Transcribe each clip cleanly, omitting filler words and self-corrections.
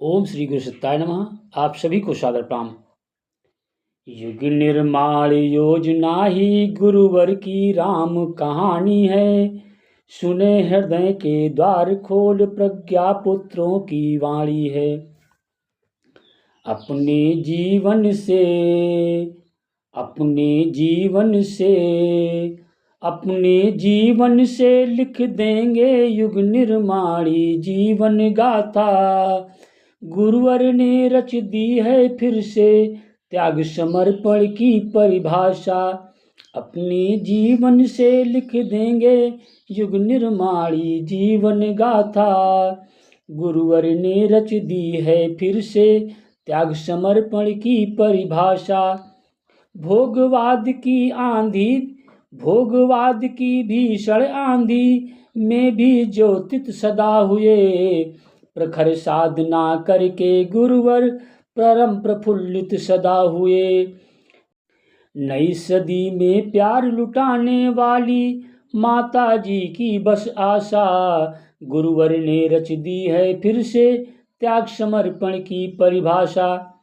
ओम श्री गुरु सत्ताय नमः। आप सभी को सादर प्रणाम। युग निर्माण योजना ही गुरुवर की राम कहानी है। सुने हृदय के द्वार खोल प्रज्ञा पुत्रों की वाणी है। अपने जीवन से अपने जीवन से अपने जीवन से लिख देंगे युग निर्माणी जीवन गाथा। गुरुवर ने रच दी है फिर से त्याग समर्पण की परिभाषा। अपने जीवन से लिख देंगे युग निर्माणी जीवन गाथा। गुरुवर ने रच दी है फिर से त्याग समर्पण की परिभाषा। भोगवाद की आंधी भोगवाद की भीषण आंधी में भी ज्योतित सदा हुए। प्रखर साधना करके गुरुवर परम प्रफुल्लित सदा हुए। नई सदी में प्यार लुटाने वाली माता जी की बस आशा। गुरुवर ने रच दी है फिर से त्याग समर्पण की परिभाषा।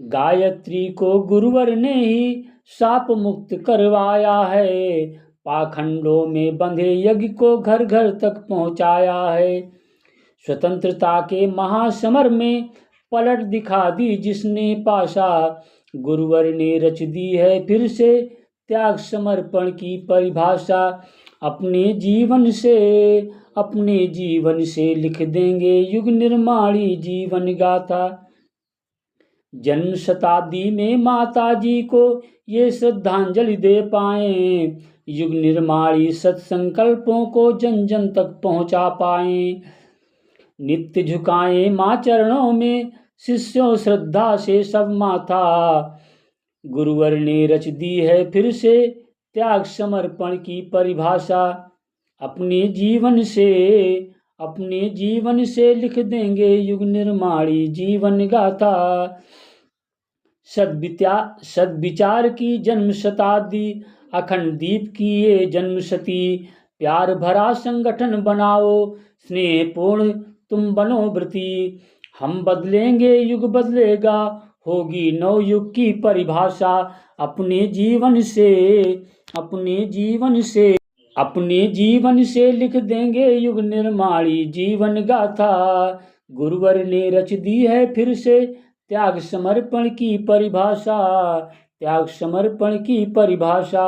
गायत्री को गुरुवर ने ही शाप मुक्त करवाया है। पाखंडों में बंधे यज्ञ को घर घर तक पहुंचाया है। स्वतंत्रता के महासमर में पलट दिखा दी जिसने पाशा। गुरुवर ने रच दी है फिर से त्याग समर्पण की परिभाषा। अपने जीवन से लिख देंगे युग निर्माणी जीवन गाथा। जन्म शताब्दी में माता जी को ये श्रद्धांजलि दे पाए। युग निर्माणी सत्संकल्पों को जन जन तक पहुंचा पाए। नित्य झुकाए माँ चरणों में शिष्यों श्रद्धा से सब माथा। गुरुवर ने रच दी है फिर से त्याग समर्पण की परिभाषा। अपने जीवन से लिख देंगे युग निर्माणी जीवन गाथा। सद्विचार की जन्म शताब्दी अखंड दीप की ये जन्म शती। प्यार भरा संगठन बनाओ स्नेहपूर्ण तुम बनो व्रती। हम बदलेंगे युग बदलेगा होगी नव युग की परिभाषा। अपने जीवन से लिख देंगे युग निर्माणी जीवन गाथा। गुरुवर ने रच दी है फिर से त्याग समर्पण की परिभाषा।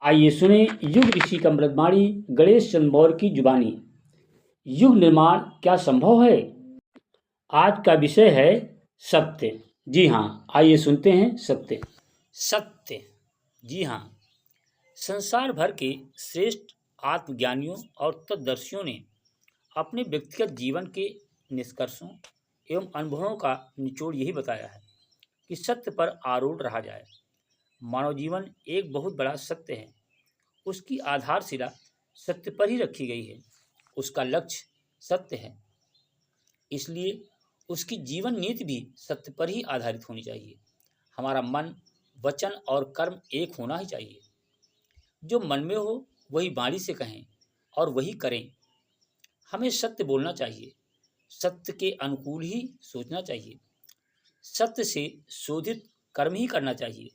आइए सुने युग ऋषि का मृतवाणी गणेश चंद्र मौर्य की जुबानी। युग निर्माण क्या संभव है? आज का विषय है सत्य। जी हाँ, आइए सुनते हैं सत्य। जी हाँ, संसार भर के श्रेष्ठ आत्मज्ञानियों और तत्वदर्शियों ने अपने व्यक्तिगत जीवन के निष्कर्षों एवं अनुभवों का निचोड़ यही बताया है कि सत्य पर आरूढ़ रहा जाए। मानव जीवन एक बहुत बड़ा सत्य है। उसकी आधारशिला सत्य पर ही रखी गई है। उसका लक्ष्य सत्य है, इसलिए उसकी जीवन नीति भी सत्य पर ही आधारित होनी चाहिए। हमारा मन, वचन और कर्म एक होना ही चाहिए। जो मन में हो वही वाणी से कहें और वही करें। हमें सत्य बोलना चाहिए, सत्य के अनुकूल ही सोचना चाहिए, सत्य से शोधित कर्म ही करना चाहिए।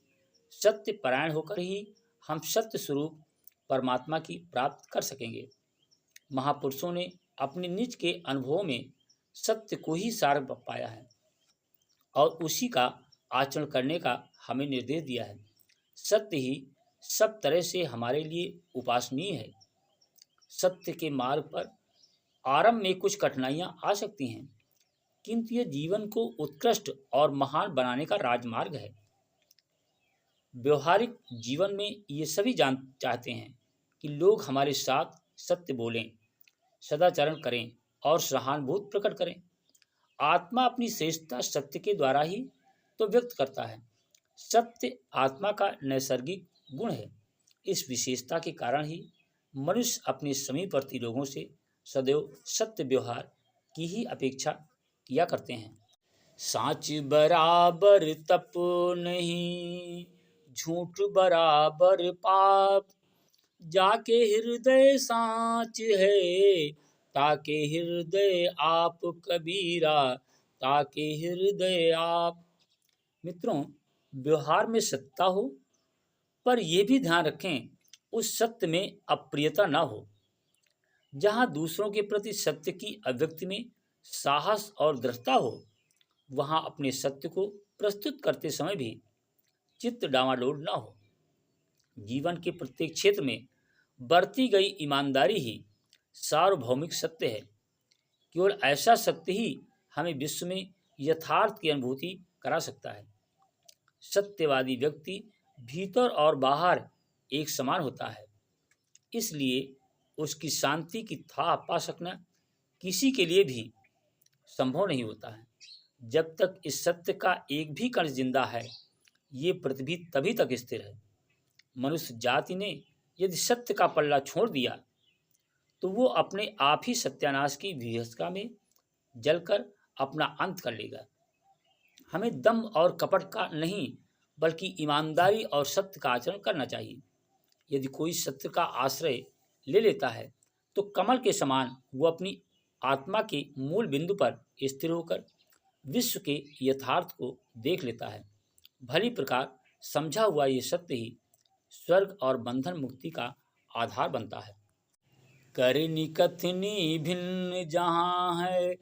सत्य परायण होकर ही हम सत्य स्वरूप परमात्मा की प्राप्त कर सकेंगे। महापुरुषों ने अपने निज के अनुभवों में सत्य को ही सार पाया है और उसी का आचरण करने का हमें निर्देश दिया है। सत्य ही सब तरह से हमारे लिए उपासनीय है। सत्य के मार्ग पर आरंभ में कुछ कठिनाइयां आ सकती हैं, किंतु यह जीवन को उत्कृष्ट और महान बनाने का राजमार्ग है। व्यवहारिक जीवन में ये सभी चाहते हैं कि लोग हमारे साथ सत्य बोलें, सदाचरण करें और सहानुभूति प्रकट करें। आत्मा अपनी श्रेष्ठता सत्य के द्वारा ही तो व्यक्त करता है। सत्य आत्मा का नैसर्गिक गुण है। इस विशेषता के कारण ही मनुष्य अपने समीपवर्ती लोगों से सदैव सत्य व्यवहार की ही अपेक्षा किया करते हैं। साच बराबर तप नहीं, झूठ बराबर पाप। जाके हृदय साच है, ताके हृदय आप कबीरा, सत्ता के हृदय आप। मित्रों, व्यवहार में सत्ता हो, पर यह भी ध्यान रखें उस सत्य में अप्रियता न हो। जहाँ दूसरों के प्रति सत्य की अभिव्यक्ति में साहस और दृढ़ता हो, वहाँ अपने सत्य को प्रस्तुत करते समय भी चित्त डावाडोल न हो। जीवन के प्रत्येक क्षेत्र में बरती गई ईमानदारी ही सार्वभौमिक सत्य है। केवल ऐसा सत्य ही हमें विश्व में यथार्थ की अनुभूति करा सकता है। सत्यवादी व्यक्ति भीतर और बाहर एक समान होता है, इसलिए उसकी शांति की था पा सकना किसी के लिए भी संभव नहीं होता है। जब तक इस सत्य का एक भी कण जिंदा है, ये पृथ्वी तभी तक स्थिर है। मनुष्य जाति ने यदि सत्य का पल्ला छोड़ दिया, तो वो अपने आप ही सत्यानाश की विभीषिका में जलकर अपना अंत कर लेगा। हमें दम और कपट का नहीं, बल्कि ईमानदारी और सत्य का आचरण करना चाहिए। यदि कोई सत्य का आश्रय ले लेता है, तो कमल के समान वो अपनी आत्मा के मूल बिंदु पर स्थिर होकर विश्व के यथार्थ को देख लेता है। भली प्रकार समझा हुआ ये सत्य ही स्वर्ग और बंधन मुक्ति का आधार बनता है। करनी कथनी भिन्न जहाँ है,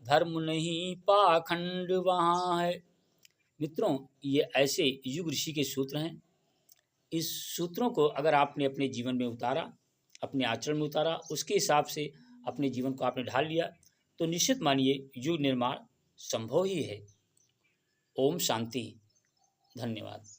धर्म नहीं पाखंड वहाँ है। मित्रों, ये ऐसे युग ऋषि के सूत्र हैं। इस सूत्रों को अगर आपने अपने जीवन में उतारा, अपने आचरण में उतारा, उसके हिसाब से अपने जीवन को आपने ढाल लिया, तो निश्चित मानिए युग निर्माण संभव ही है। ओम शांति। धन्यवाद।